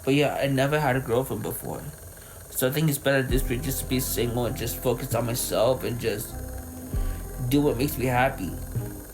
But yeah, I never had a girlfriend before. So I think it's better this week just to be single and just focus on myself and just do what makes me happy.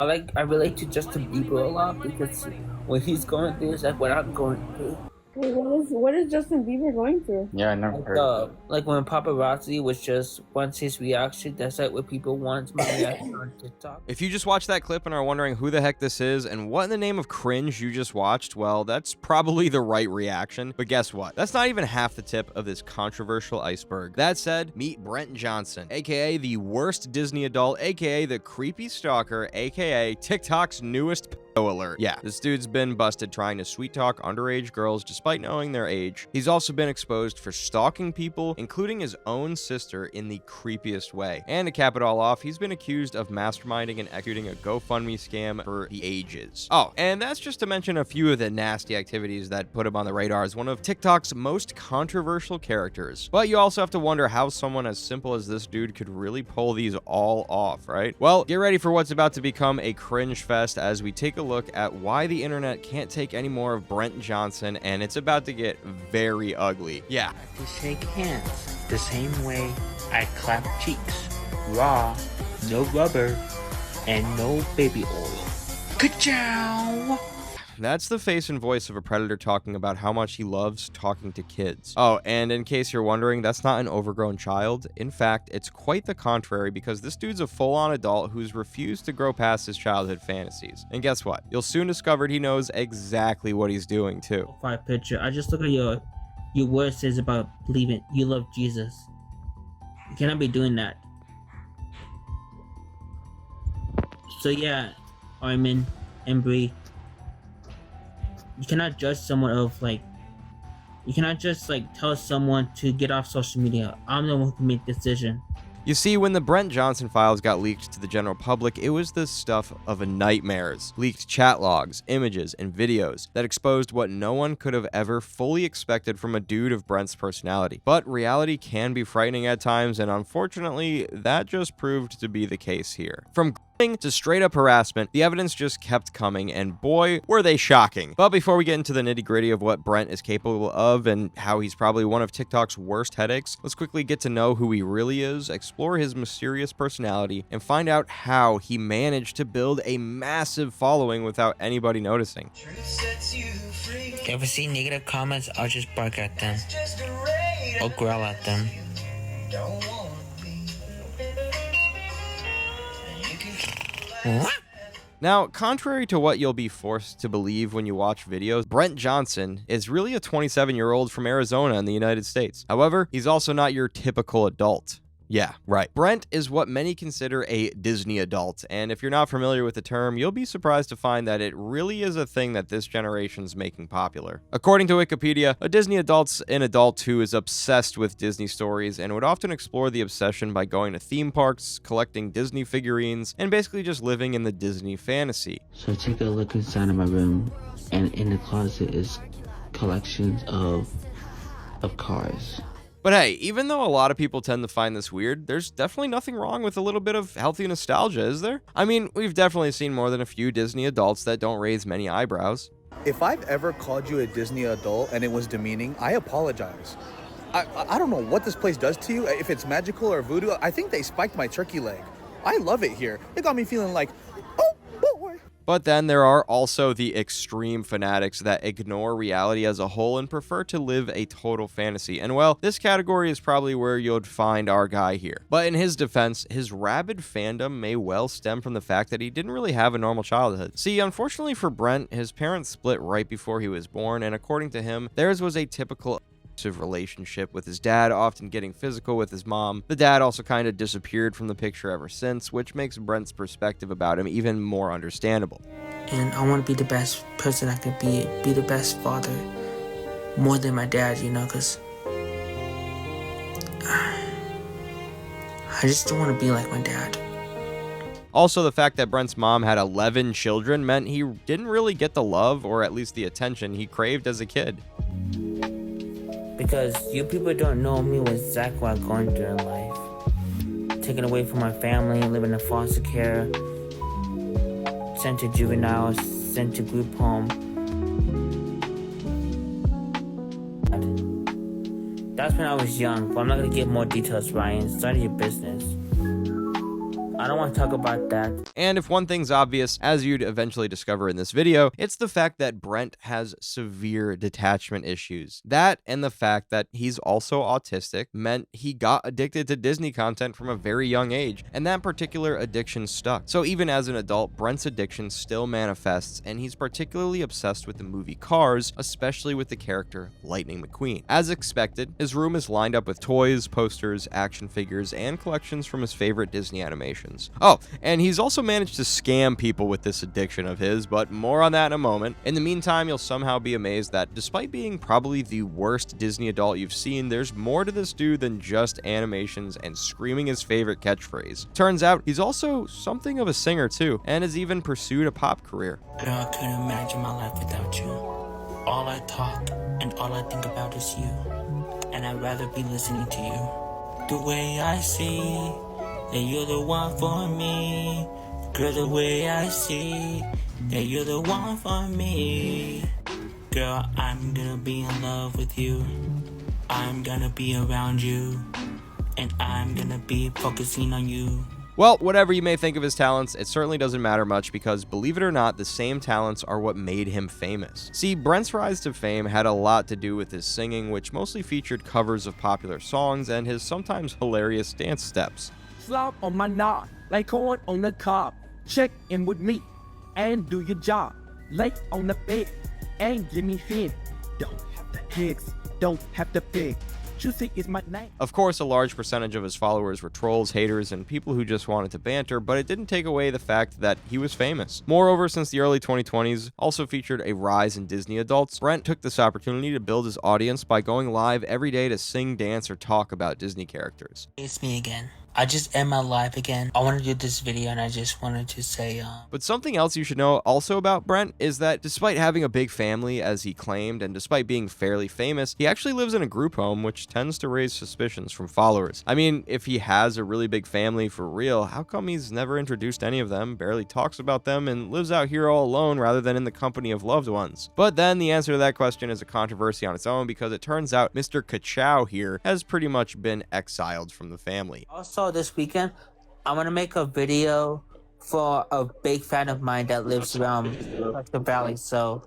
I relate to Justin Bieber a lot because when he's going through it's like what I'm going through. Wait, what is Justin Bieber going through? Yeah, I never heard of it. Like when paparazzi was just wants his reaction, that's like what people want my reaction on TikTok. If you just watched that clip and are wondering who the heck this is and what in the name of cringe you just watched, well, that's probably the right reaction. But guess what? That's not even half the tip of this controversial iceberg. That said, meet Brent Johnson, aka the worst Disney adult, aka the creepy stalker, aka TikTok's newest alert. Yeah, this dude's been busted trying to sweet talk underage girls despite knowing their age. He's also been exposed for stalking people, including his own sister, in the creepiest way. And to cap it all off, he's been accused of masterminding and executing a GoFundMe scam for the ages. Oh, and that's just to mention a few of the nasty activities that put him on the radar as one of TikTok's most controversial characters. But you also have to wonder how someone as simple as this dude could really pull these all off, right? Well, get ready for what's about to become a cringe fest as we take a look at why the internet can't take any more of Brent Johnson, and it's about to get very ugly. Yeah. To shake hands the same way I clap cheeks. Raw, no rubber, and no baby oil. Ka-chow! That's the face and voice of a predator talking about how much he loves talking to kids. Oh, and in case you're wondering, that's not an overgrown child. In fact, it's quite the contrary because this dude's a full-on adult who's refused to grow past his childhood fantasies. And guess what? You'll soon discover he knows exactly what he's doing too. Profile picture. I just look at your word says about believing you love Jesus. You cannot be doing that. So yeah, Armin and Bree, you cannot judge someone of you cannot just tell someone to get off social media. I'm the one who can make the decision. You see, when the Brent Johnson files got leaked to the general public, it was the stuff of nightmares. Leaked chat logs, images, and videos that exposed what no one could have ever fully expected from a dude of Brent's personality. But reality can be frightening at times, and unfortunately, that just proved to be the case here. From to straight up harassment, the evidence just kept coming, and boy, were they shocking. But before we get into the nitty gritty of what Brent is capable of and how he's probably one of TikTok's worst headaches, let's quickly get to know who he really is, explore his mysterious personality, and find out how he managed to build a massive following without anybody noticing. Ever see negative comments? I'll just bark at them or growl at them. Now, contrary to what you'll be forced to believe when you watch videos, Brent Johnson is really a 27-year-old from Arizona in the United States. However, he's also not your typical adult. Yeah, right. Brent is what many consider a Disney adult, and if you're not familiar with the term, you'll be surprised to find that it really is a thing that this generation's making popular. According to Wikipedia, a Disney adult's an adult who is obsessed with Disney stories and would often explore the obsession by going to theme parks, collecting Disney figurines, and basically just living in the Disney fantasy. So take a look inside of my room, and in the closet is collections of cars. But hey, even though a lot of people tend to find this weird, there's definitely nothing wrong with a little bit of healthy nostalgia, is there? I mean, we've definitely seen more than a few Disney adults that don't raise many eyebrows. If I've ever called you a Disney adult and it was demeaning, I apologize. I don't know what this place does to you, if it's magical or voodoo. I think they spiked my turkey leg. I love it here. It got me feeling like, oh boy. But then there are also the extreme fanatics that ignore reality as a whole and prefer to live a total fantasy. And well, this category is probably where you'd find our guy here. But in his defense, his rabid fandom may well stem from the fact that he didn't really have a normal childhood. See, unfortunately for Brent, his parents split right before he was born, and according to him, theirs was a typical relationship, with his dad often getting physical with his mom. The dad also kind of disappeared from the picture ever since, which makes Brent's perspective about him even more understandable. And I want to be the best person I can be the best father, more than my dad, because I just don't want to be like my dad. Also, the fact that Brent's mom had 11 children meant he didn't really get the love, or at least the attention, he craved as a kid. Because you people don't know me what exactly what I'm going through in life. Taken away from my family, living in foster care, sent to juveniles, sent to group home. that. That's when I was young, but I'm not gonna give more details, Ryan. It's none of your business. I don't want to talk about that. And if one thing's obvious, as you'd eventually discover in this video, it's the fact that Brent has severe detachment issues. That and the fact that he's also autistic meant he got addicted to Disney content from a very young age, and that particular addiction stuck. So even as an adult, Brent's addiction still manifests, and he's particularly obsessed with the movie Cars, especially with the character Lightning McQueen. As expected, his room is lined up with toys, posters, action figures, and collections from his favorite Disney animations. Oh, and he's also managed to scam people with this addiction of his, but more on that in a moment. In the meantime, you'll somehow be amazed that despite being probably the worst Disney adult you've seen, there's more to this dude than just animations and screaming his favorite catchphrase. Turns out, he's also something of a singer too, and has even pursued a pop career. Girl, I couldn't imagine my life without you. All I talk and all I think about is you, and I'd rather be listening to you. The way I see that you're the one for me. Girl, the way I see that you're the one for me. Girl, I'm gonna be in love with you. I'm gonna be around you. And I'm gonna be focusing on you. Well, whatever you may think of his talents, it certainly doesn't matter much because, believe it or not, the same talents are what made him famous. See, Brent's rise to fame had a lot to do with his singing, which mostly featured covers of popular songs and his sometimes hilarious dance steps. Slop on my knob, like corn on the cob. Check in with me and do your job. Lay on the bed and give me head. Don't have the pigs, don't have the pig. Juicy is my name. Of course, a large percentage of his followers were trolls, haters, and people who just wanted to banter, but it didn't take away the fact that he was famous. Moreover, since the early 2020s also featured a rise in Disney adults, Brent took this opportunity to build his audience by going live every day to sing, dance, or talk about Disney characters. It's me again. I just end my life again. I want to do this video and I just wanted to say, But something else you should know also about Brent is that despite having a big family, as he claimed, and despite being fairly famous, he actually lives in a group home, which tends to raise suspicions from followers. I mean, if he has a really big family for real, how come he's never introduced any of them, barely talks about them, and lives out here all alone rather than in the company of loved ones? But then the answer to that question is a controversy on its own, because it turns out Mr. Ka-Chow here has pretty much been exiled from the family. Also, this weekend, I'm gonna make a video for a big fan of mine that lives around the valley. So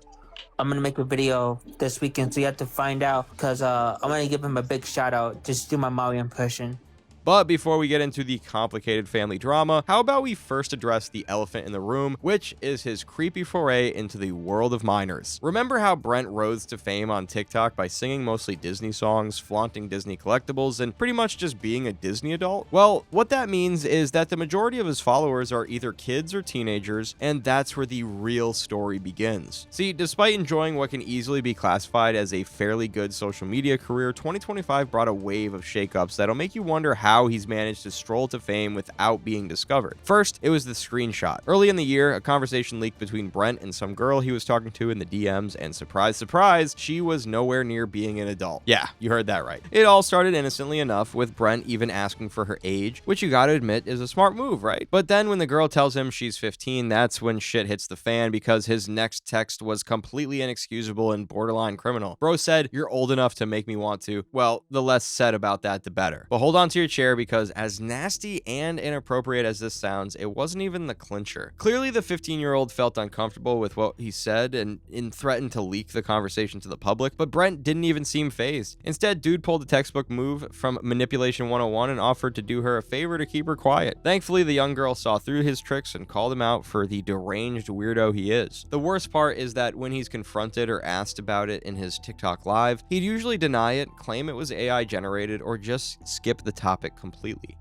I'm gonna make a video this weekend. So you have to find out, because I'm gonna give him a big shout out. Just do my Mario impression. But before we get into the complicated family drama, how about we first address the elephant in the room, which is his creepy foray into the world of minors. Remember how Brent rose to fame on TikTok by singing mostly Disney songs, flaunting Disney collectibles, and pretty much just being a Disney adult? Well, what that means is that the majority of his followers are either kids or teenagers, and that's where the real story begins. See, despite enjoying what can easily be classified as a fairly good social media career, 2025 brought a wave of shakeups that'll make you wonder how he's managed to stroll to fame without being discovered. First, it was the screenshot. Early in the year, a conversation leaked between Brent and some girl he was talking to in the DMs, and surprise, surprise, she was nowhere near being an adult. Yeah, you heard that right. It all started innocently enough, with Brent even asking for her age, which you gotta admit is a smart move, right? But then when the girl tells him she's 15, that's when shit hits the fan, because his next text was completely inexcusable and borderline criminal. Bro said, "You're old enough to make me want to." Well, the less said about that, the better. But hold on to your chair, because as nasty and inappropriate as this sounds, it wasn't even the clincher. Clearly, the 15-year-old felt uncomfortable with what he said and threatened to leak the conversation to the public, but Brent didn't even seem fazed. Instead, dude pulled a textbook move from Manipulation 101 and offered to do her a favor to keep her quiet. Thankfully, the young girl saw through his tricks and called him out for the deranged weirdo he is. The worst part is that when he's confronted or asked about it in his TikTok live, he'd usually deny it, claim it was AI generated, or just skip the topic completely.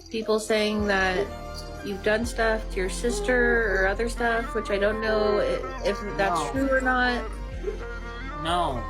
People saying that you've done stuff to your sister or other stuff, which I don't know if that's true or not. No.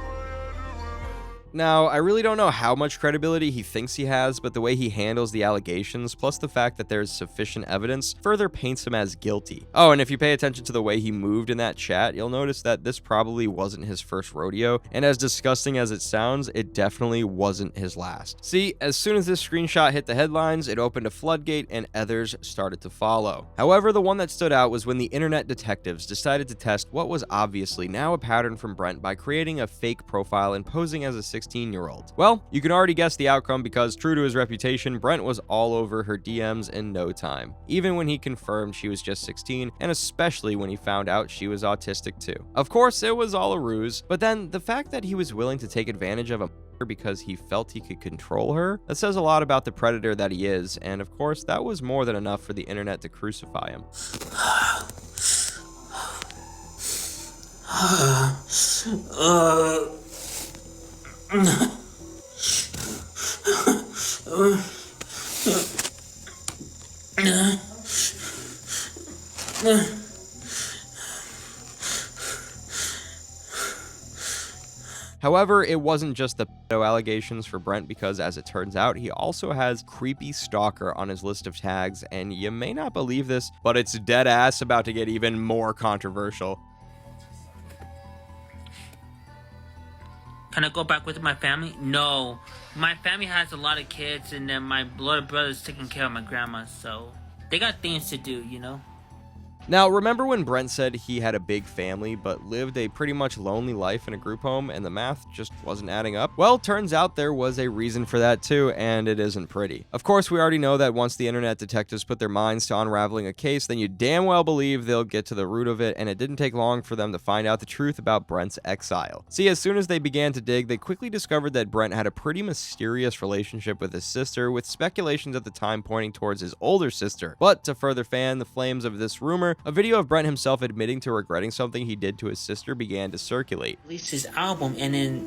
Now, I really don't know how much credibility he thinks he has, but the way he handles the allegations, plus the fact that there's sufficient evidence, further paints him as guilty. Oh, and if you pay attention to the way he moved in that chat, you'll notice that this probably wasn't his first rodeo, and as disgusting as it sounds, it definitely wasn't his last. See, as soon as this screenshot hit the headlines, it opened a floodgate and others started to follow. However, the one that stood out was when the internet detectives decided to test what was obviously now a pattern from Brent by creating a fake profile and posing as a 16-year-old. Well, you can already guess the outcome because, true to his reputation, Brent was all over her DMs in no time, even when he confirmed she was just 16, and especially when he found out she was autistic too. Of course, it was all a ruse, but then the fact that he was willing to take advantage of a because he felt he could control her, that says a lot about the predator that he is, and of course, that was more than enough for the internet to crucify him. However, it wasn't just the pedo allegations for Brent because, as it turns out, he also has creepy stalker on his list of tags, and you may not believe this, but it's dead ass about to get even more controversial. Can I go back with my family? No. My family has a lot of kids, and then my little brother's taking care of my grandma, so they got things to do, you know? Now, remember when Brent said he had a big family but lived a pretty much lonely life in a group home and the math just wasn't adding up? Well, turns out there was a reason for that too, and it isn't pretty. Of course, we already know that once the internet detectives put their minds to unraveling a case, then you damn well believe they'll get to the root of it, and it didn't take long for them to find out the truth about Brent's exile. See, as soon as they began to dig, they quickly discovered that Brent had a pretty mysterious relationship with his sister, with speculations at the time pointing towards his older sister. But to further fan the flames of this rumor, a video of Brent himself admitting to regretting something he did to his sister began to circulate. Released his album, and then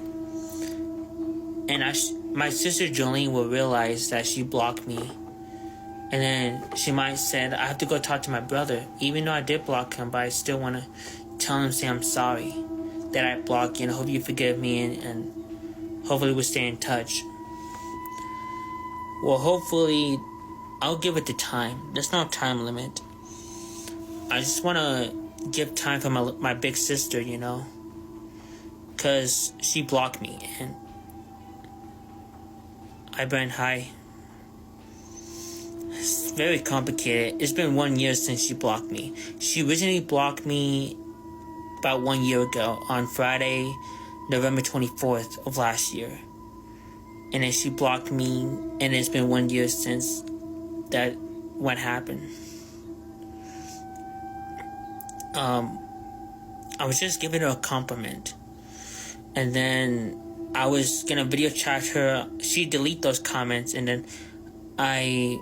my sister Jolene will realize that she blocked me, and then she might said, I have to go talk to my brother, even though I did block him, but I still want to tell him, say I'm sorry that I blocked you, and I hope you forgive me, and hopefully we'll stay in touch. Well, hopefully I'll give it the time. There's no time limit. I just want to give time for my big sister, you know, because she blocked me, and hi, Brent, hi. It's very complicated. It's been 1 year since she blocked me. She originally blocked me about 1 year ago on Friday, November 24th of last year. And then she blocked me, and it's been 1 year since that what happened. I was just giving her a compliment, and then I was gonna video chat her. She deleted those comments, and then it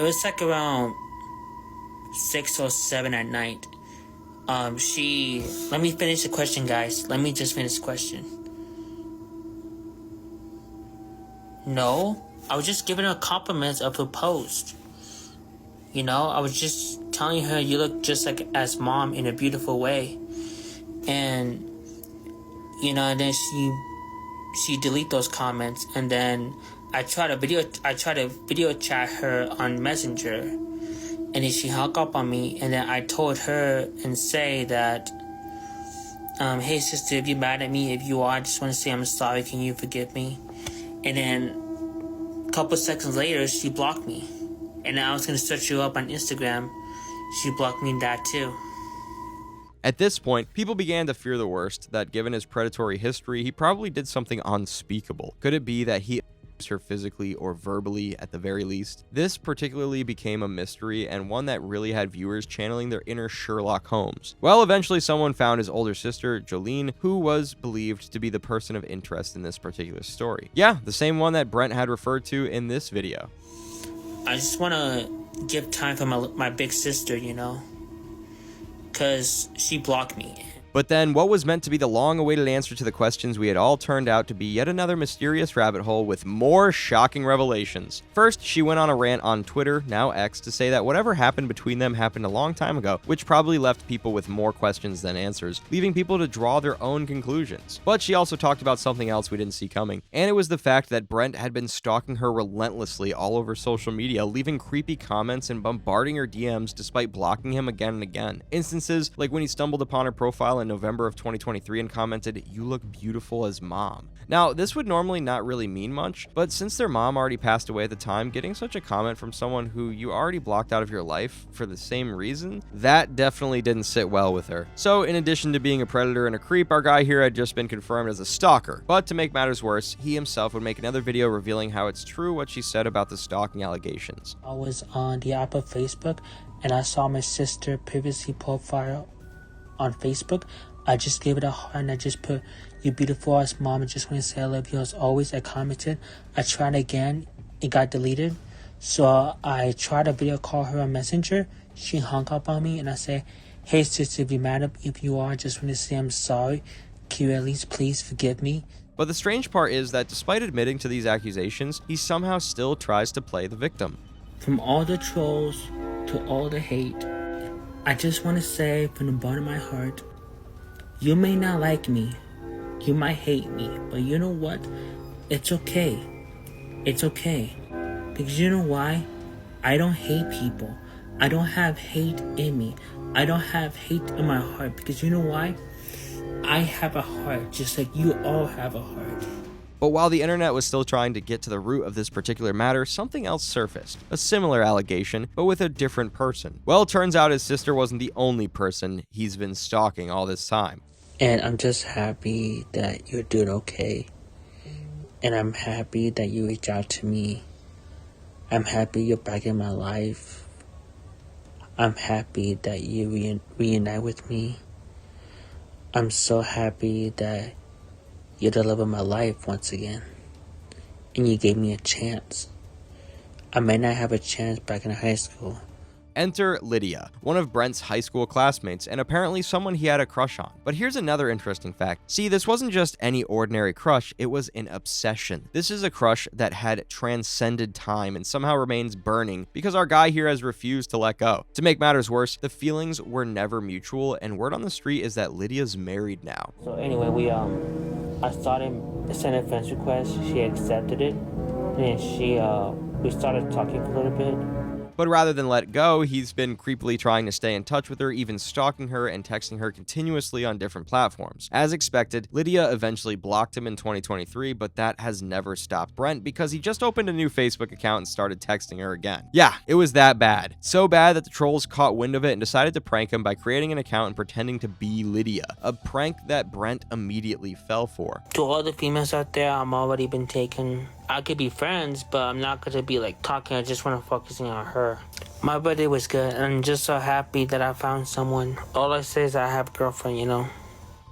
was like around 6 or 7 at night. Let me finish the question, guys. Let me just finish the question. No, I was just giving her compliments of her post. You know, I was just telling her you look just like as mom in a beautiful way. And, you know, and then she delete those comments, and then I try to video chat her on Messenger, and then she hung up on me, and then I told her and say that, hey sister, if you're mad at me, if you are, I just want to say I'm sorry, can you forgive me? And then a couple seconds later, she blocked me. And I was going to search you up on Instagram. She blocked me that too. At this point, people began to fear the worst, that given his predatory history, he probably did something unspeakable. Could it be that he abused her physically or verbally at the very least? This particularly became a mystery, and one that really had viewers channeling their inner Sherlock Holmes. Well, eventually someone found his older sister, Jolene, who was believed to be the person of interest in this particular story. Yeah, the same one that Brent had referred to in this video. I just want to give time for my big sister, you know, because she blocked me. But then what was meant to be the long-awaited answer to the questions we had all turned out to be yet another mysterious rabbit hole with more shocking revelations. First, she went on a rant on Twitter, now X, to say that whatever happened between them happened a long time ago, which probably left people with more questions than answers, leaving people to draw their own conclusions. But she also talked about something else we didn't see coming, and it was the fact that Brent had been stalking her relentlessly all over social media, leaving creepy comments and bombarding her DMs despite blocking him again and again. Instances like when he stumbled upon her profile in November of 2023 and commented, "You look beautiful as mom." Now, this would normally not really mean much, but since their mom already passed away at the time, getting such a comment from someone who you already blocked out of your life for the same reason, that definitely didn't sit well with her. So in addition to being a predator and a creep, our guy here had just been confirmed as a stalker. But to make matters worse, he himself would make another video revealing how it's true what she said about the stalking allegations. I was on the app of Facebook and I saw my sister privacy profile on Facebook. I just gave it a heart and I just put, "You beautiful ass mom, I just want to say I love you as always." I commented. I tried again. It got deleted. So I tried to video call her on Messenger. She hung up on me and I said, "Hey sister, be mad if you are. I just want to say I'm sorry. Can you at least please forgive me?" But the strange part is that despite admitting to these accusations, he somehow still tries to play the victim. From all the trolls to all the hate, I just want to say from the bottom of my heart, you may not like me, you might hate me, but you know what? It's okay. It's okay. Because you know why? I don't hate people. I don't have hate in me. I don't have hate in my heart. Because you know why? I have a heart just like you all have a heart. But while the internet was still trying to get to the root of this particular matter, something else surfaced. A similar allegation, but with a different person. Well, it turns out his sister wasn't the only person he's been stalking all this time. And I'm just happy that you're doing okay. And I'm happy that you reached out to me. I'm happy you're back in my life. I'm happy that you reunite with me. I'm so happy that you're the love of my life once again. And you gave me a chance. I may not have a chance back in high school. Enter Lydia, one of Brent's high school classmates, and apparently someone he had a crush on. But here's another interesting fact. See, this wasn't just any ordinary crush, it was an obsession. This is a crush that had transcended time and somehow remains burning because our guy here has refused to let go. To make matters worse, the feelings were never mutual, and word on the street is that Lydia's married now. So anyway, I started sending a friend request. She accepted it. And then we started talking for a little bit. But rather than let go, he's been creepily trying to stay in touch with her, even stalking her and texting her continuously on different platforms. As expected, Lydia eventually blocked him in 2023, but that has never stopped Brent because he just opened a new Facebook account and started texting her again. Yeah, it was that bad. So bad that the trolls caught wind of it and decided to prank him by creating an account and pretending to be Lydia, a prank that Brent immediately fell for. To all the females out there, I'm already been taken. I could be friends, but I'm not going to be like talking. I just want to focus on her. My birthday was good, and I'm just so happy that I found someone. All I say is I have a girlfriend, you know.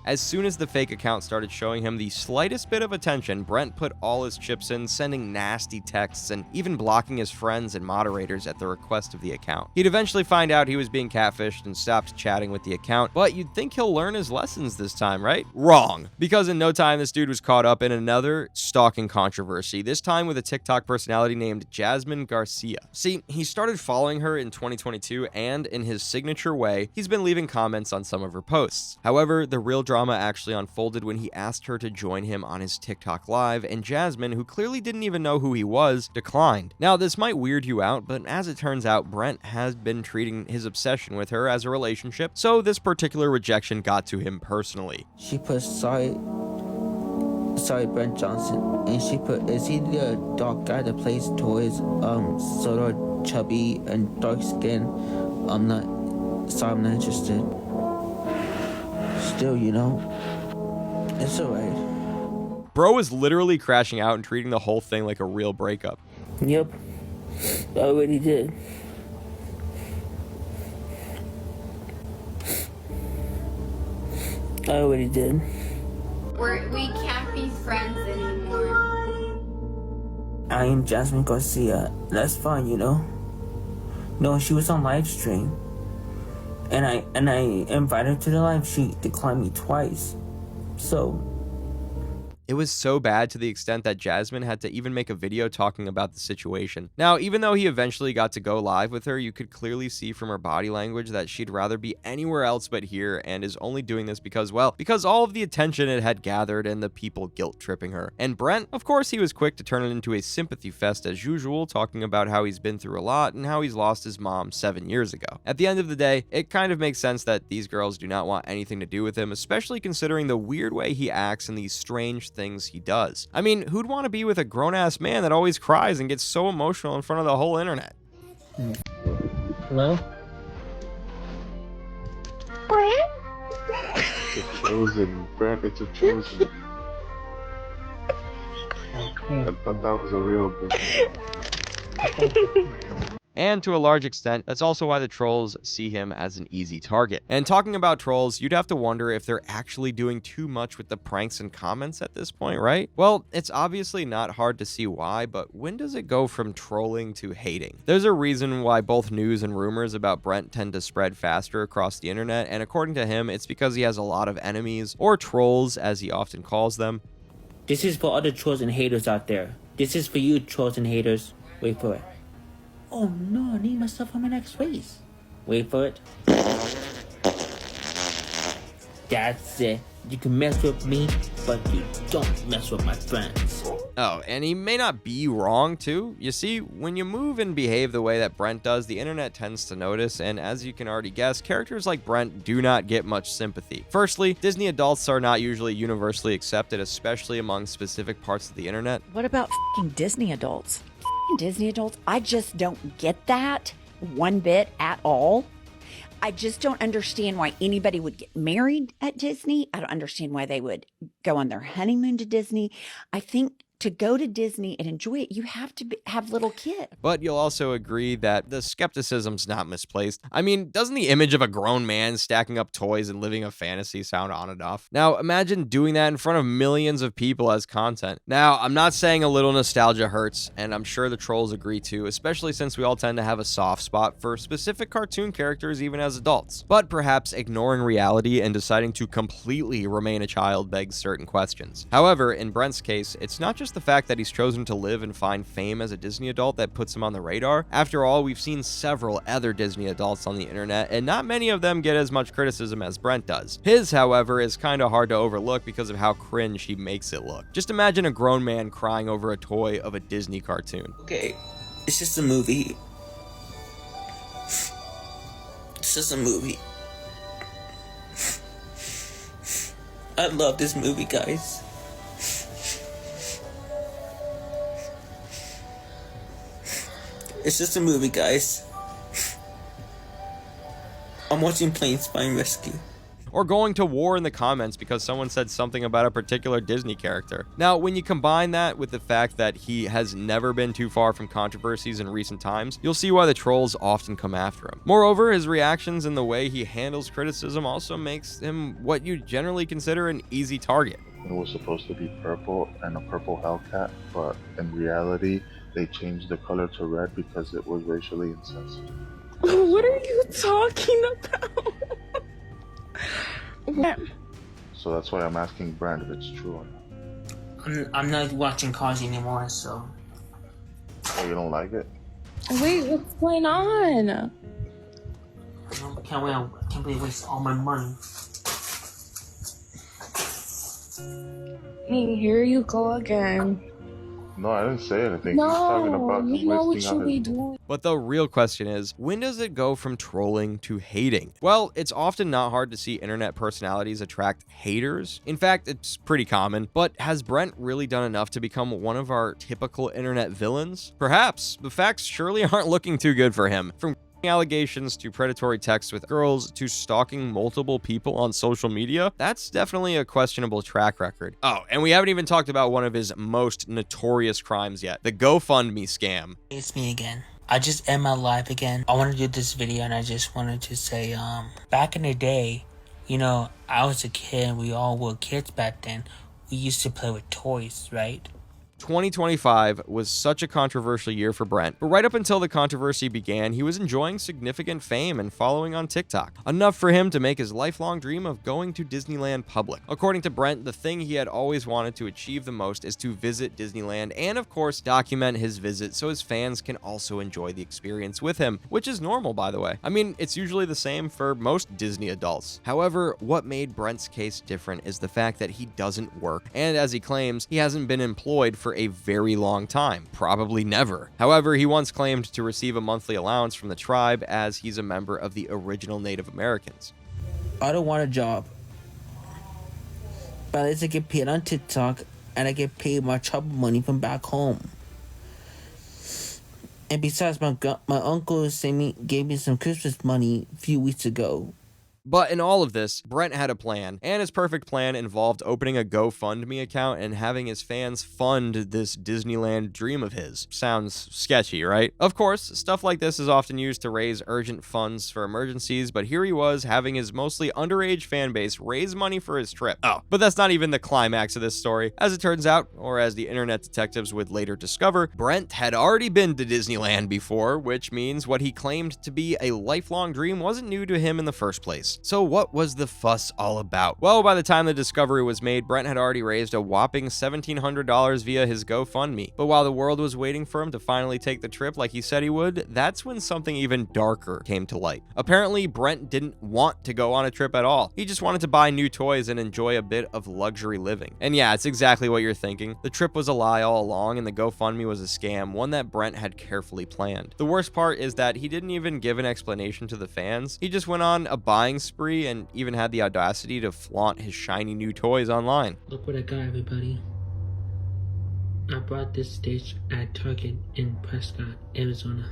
As soon as the fake account started showing him the slightest bit of attention, Brent put all his chips in, sending nasty texts and even blocking his friends and moderators at the request of the account. He'd eventually find out he was being catfished and stopped chatting with the account, but you'd think he'll learn his lessons this time, right? Wrong. Because in no time, this dude was caught up in another stalking controversy, this time with a TikTok personality named Jasmine Garcia. See, he started following her in 2022, and in his signature way, he's been leaving comments on some of her posts. However, the real drama actually unfolded when he asked her to join him on his TikTok live, and Jasmine, who clearly didn't even know who he was, declined. Now, this might weird you out, but as it turns out, Brent has been treating his obsession with her as a relationship, so this particular rejection got to him personally. She put sorry Brent Johnson, and she put, is he the dark guy that plays toys, sort of chubby and dark skin? I'm not interested. Still, you know, it's alright. Bro is literally crashing out and treating the whole thing like a real breakup. Yep, I already did. We can't be friends anymore. I am Jasmine Garcia. That's fine, you know. No, she was on live stream. And I invited her to the live. She declined me twice. So It was so bad to the extent that Jasmine had to even make a video talking about the situation. Now, even though he eventually got to go live with her, you could clearly see from her body language that she'd rather be anywhere else but here, and is only doing this because, well, because all of the attention it had gathered and the people guilt-tripping her. And Brent, of course, he was quick to turn it into a sympathy fest as usual, talking about how he's been through a lot and how he's lost his mom 7 years ago. At the end of the day, it kind of makes sense that these girls do not want anything to do with him, especially considering the weird way he acts and these strange things he does. I mean, who'd want to be with a grown-ass man that always cries and gets so emotional in front of the whole internet? Hello? It's a chosen, Brent, it's a chosen. I thought that was a real good. And to a large extent, that's also why the trolls see him as an easy target. And talking about trolls, you'd have to wonder if they're actually doing too much with the pranks and comments at this point, right? Well, it's obviously not hard to see why, but when does it go from trolling to hating? There's a reason why both news and rumors about Brent tend to spread faster across the internet, and according to him, it's because he has a lot of enemies, or trolls as he often calls them. This is for other trolls and haters out there. This is for you, trolls and haters. Wait for it. Oh no, I need myself on my next race. Wait for it. That's it. You can mess with me, but you don't mess with my friends. Oh, and he may not be wrong too. You see, when you move and behave the way that Brent does, the internet tends to notice, and as you can already guess, characters like Brent do not get much sympathy. Firstly, Disney adults are not usually universally accepted, especially among specific parts of the internet. What about f***ing Disney adults? F***ing Disney adults, I just don't get that one bit at all. I just don't understand why anybody would get married at Disney. I don't understand why they would go on their honeymoon to Disney. I think to go to Disney and enjoy it, you have to have little kids. But you'll also agree that the skepticism's not misplaced. I mean, doesn't the image of a grown man stacking up toys and living a fantasy sound on enough? Now, imagine doing that in front of millions of people as content. Now, I'm not saying a little nostalgia hurts, and I'm sure the trolls agree too, especially since we all tend to have a soft spot for specific cartoon characters even as adults. But perhaps ignoring reality and deciding to completely remain a child begs certain questions. However, in Brent's case, it's not just the fact that he's chosen to live and find fame as a Disney adult that puts him on the radar. After all, we've seen several other Disney adults on the internet, and not many of them get as much criticism as Brent does. His, however, is kind of hard to overlook because of how cringe he makes it look. Just imagine a grown man crying over a toy of a Disney cartoon. Okay, it's just a movie. It's just a movie. I love this movie, guys. It's just a movie, guys. I'm watching Planes Spine Rescue. Or going to war in the comments because someone said something about a particular Disney character. Now, when you combine that with the fact that he has never been too far from controversies in recent times, you'll see why the trolls often come after him. Moreover, his reactions and the way he handles criticism also makes him what you generally consider an easy target. It was supposed to be purple and a purple Hellcat, but in reality, they changed the color to red because it was racially insensitive. What are you talking about? What? So that's why I'm asking Brent if it's true or not. I'm not watching Cars anymore, so... Oh, you don't like it? Wait, what's going on? I can't believe I waste all my money. Hey, here you go again. No, I didn't say anything. No, He's talking about you know what wasting you on be his... doing. But the real question is, when does it go from trolling to hating? Well, it's often not hard to see internet personalities attract haters. In fact, it's pretty common. But has Brent really done enough to become one of our typical internet villains? Perhaps. The facts surely aren't looking too good for him. From allegations to predatory texts with girls to stalking multiple people on social media, that's definitely a questionable track record. Oh, and we haven't even talked about one of his most notorious crimes yet, the GoFundMe scam. It's me again. I just end my life again. I want to do this video and I just wanted to say, back in the day, you know, I was a kid, we all were kids back then. We used to play with toys, right? 2025 was such a controversial year for Brent, but right up until the controversy began, he was enjoying significant fame and following on TikTok, enough for him to make his lifelong dream of going to Disneyland public. According to Brent, the thing he had always wanted to achieve the most is to visit Disneyland and, of course, document his visit so his fans can also enjoy the experience with him, which is normal, by the way. I mean, it's usually the same for most Disney adults. However, what made Brent's case different is the fact that he doesn't work, and as he claims, he hasn't been employed for a very long time, probably never. However, he once claimed to receive a monthly allowance from the tribe as he's a member of the original Native Americans. I don't want a job, but at least I get paid on TikTok and I get paid my trouble money from back home. And besides, my uncle gave me some Christmas money a few weeks ago. But in all of this, Brent had a plan, and his perfect plan involved opening a GoFundMe account and having his fans fund this Disneyland dream of his. Sounds sketchy, right? Of course, stuff like this is often used to raise urgent funds for emergencies, but here he was having his mostly underage fan base raise money for his trip. Oh, but that's not even the climax of this story. As it turns out, or as the internet detectives would later discover, Brent had already been to Disneyland before, which means what he claimed to be a lifelong dream wasn't new to him in the first place. So what was the fuss all about? Well, by the time the discovery was made, Brent had already raised a whopping $1,700 via his GoFundMe. But while the world was waiting for him to finally take the trip like he said he would, that's when something even darker came to light. Apparently, Brent didn't want to go on a trip at all. He just wanted to buy new toys and enjoy a bit of luxury living. And yeah, it's exactly what you're thinking. The trip was a lie all along, and the GoFundMe was a scam, one that Brent had carefully planned. The worst part is that he didn't even give an explanation to the fans. He just went on a buying spree and even had the audacity to flaunt his shiny new toys online. Look what I got, everybody. I bought this stage at Target in Prescott, Arizona.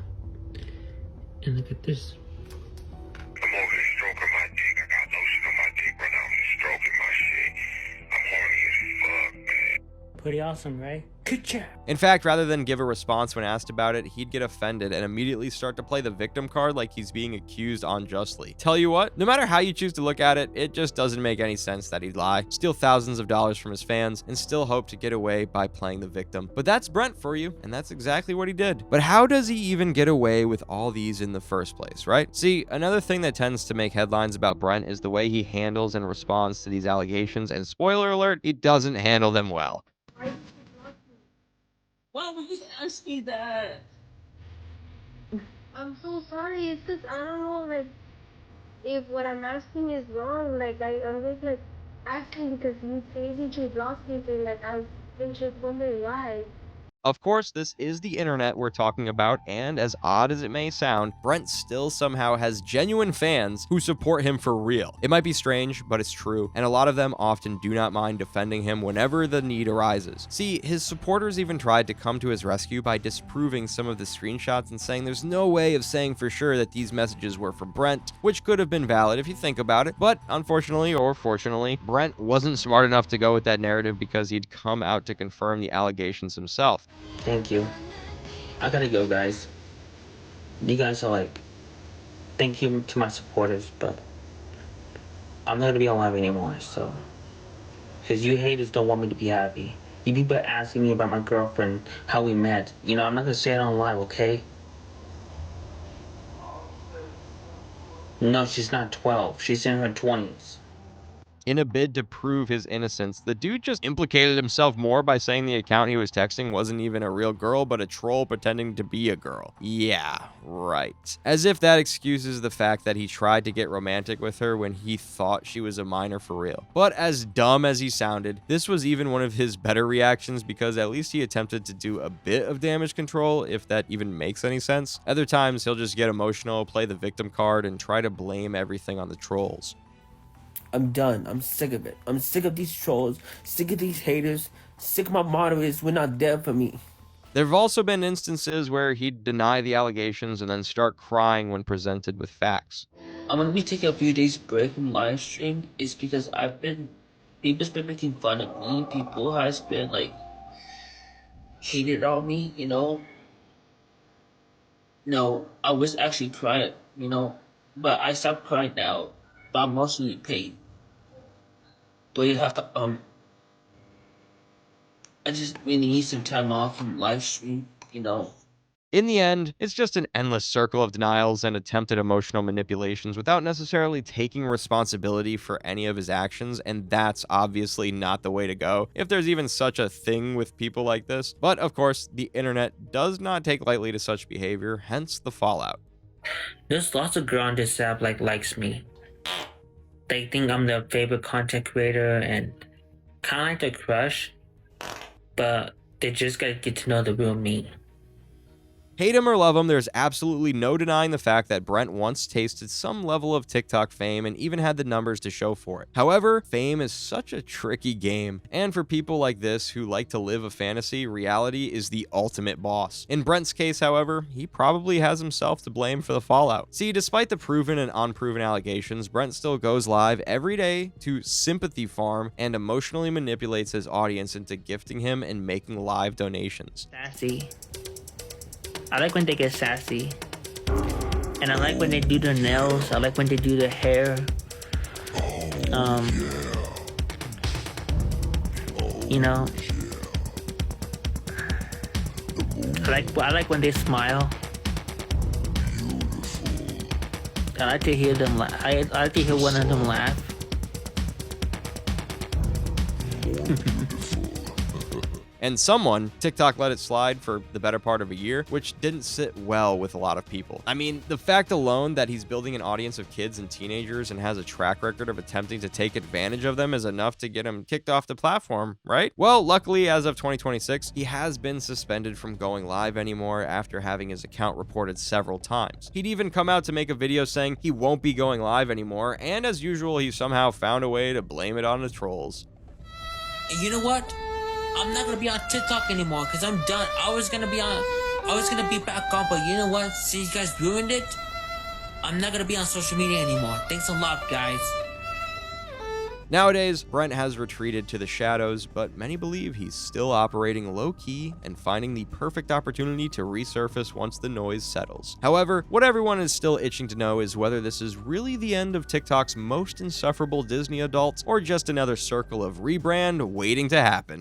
And look at this. I'm over here stroking my dick. I got lotion on my dick right now. I'm just stroking my shit. I'm horny as fuck, man. Pretty awesome, right? Good job. In fact, rather than give a response when asked about it, he'd get offended and immediately start to play the victim card like he's being accused unjustly. Tell you what, no matter how you choose to look at it, it just doesn't make any sense that he'd lie, steal thousands of dollars from his fans, and still hope to get away by playing the victim. But that's Brent for you, and that's exactly what he did. But how does he even get away with all these in the first place, right? See, another thing that tends to make headlines about Brent is the way he handles and responds to these allegations, and spoiler alert, he doesn't handle them well. Why would you ask me that? I'm so sorry. It's just I don't know, like, if what I'm asking is wrong. Like I'm just like asking because you say that you lost me, like I've been just wondering why. Of course, this is the internet we're talking about, and as odd as it may sound, Brent still somehow has genuine fans who support him for real. It might be strange, but it's true, and a lot of them often do not mind defending him whenever the need arises. See, his supporters even tried to come to his rescue by disproving some of the screenshots and saying there's no way of saying for sure that these messages were from Brent, which could have been valid if you think about it, but unfortunately, or fortunately, Brent wasn't smart enough to go with that narrative because he'd come out to confirm the allegations himself. Thank you. I gotta go, guys. You guys are like, thank you to my supporters, but I'm not gonna be alive anymore, so. Because you haters don't want me to be happy. You people are asking me about my girlfriend, how we met. You know, I'm not gonna say it on live, okay? No, she's not 12. She's in her 20s. In a bid to prove his innocence, the dude just implicated himself more by saying the account he was texting wasn't even a real girl, but a troll pretending to be a girl. Yeah, right. As if that excuses the fact that he tried to get romantic with her when he thought she was a minor for real. But as dumb as he sounded, this was even one of his better reactions because at least he attempted to do a bit of damage control, if that even makes any sense. Other times, he'll just get emotional, play the victim card, and try to blame everything on the trolls. I'm done. I'm sick of it. I'm sick of these trolls, sick of these haters, sick of my motto is we're not there for me. There have also been instances where he'd deny the allegations and then start crying when presented with facts. I'm gonna be taking a few days break from live stream is because people's been making fun of me. People has been like hated on me, you know. No, I was actually crying, you know, but I stopped crying now. But I'm mostly paid. But yeah, I just really need some time off from live stream, you know. In the end, it's just an endless circle of denials and attempted emotional manipulations without necessarily taking responsibility for any of his actions, and that's obviously not the way to go, if there's even such a thing with people like this. But of course, the internet does not take lightly to such behavior, hence the fallout. There's lots of girl on this app likes me. They think I'm their favorite content creator and kind of like their crush, but they just gotta get to know the real me. Hate him or love him, there's absolutely no denying the fact that Brent once tasted some level of TikTok fame and even had the numbers to show for it. However, fame is such a tricky game, and for people like this who like to live a fantasy, reality is the ultimate boss. In Brent's case, however, he probably has himself to blame for the fallout. See, despite the proven and unproven allegations, Brent still goes live every day to sympathy farm and emotionally manipulates his audience into gifting him and making live donations. Sassy. I like when they get sassy. And I like when they do their nails. I like when they do their hair. You know. I like when they smile. I like to hear them laugh. I like to hear one of them laugh. And someone, TikTok let it slide for the better part of a year, which didn't sit well with a lot of people. I mean, the fact alone that he's building an audience of kids and teenagers and has a track record of attempting to take advantage of them is enough to get him kicked off the platform, right? Well, luckily, as of 2026, he has been suspended from going live anymore after having his account reported several times. He'd even come out to make a video saying he won't be going live anymore, and as usual, he somehow found a way to blame it on the trolls. And you know what? I'm not gonna be on TikTok anymore because I'm done. I was gonna be back on, but you know what? Since you guys ruined it, I'm not gonna be on social media anymore. Thanks a lot, guys. Nowadays, Brent has retreated to the shadows, but many believe he's still operating low-key and finding the perfect opportunity to resurface once the noise settles. However, what everyone is still itching to know is whether this is really the end of TikTok's most insufferable Disney adults or just another circle of rebrand waiting to happen.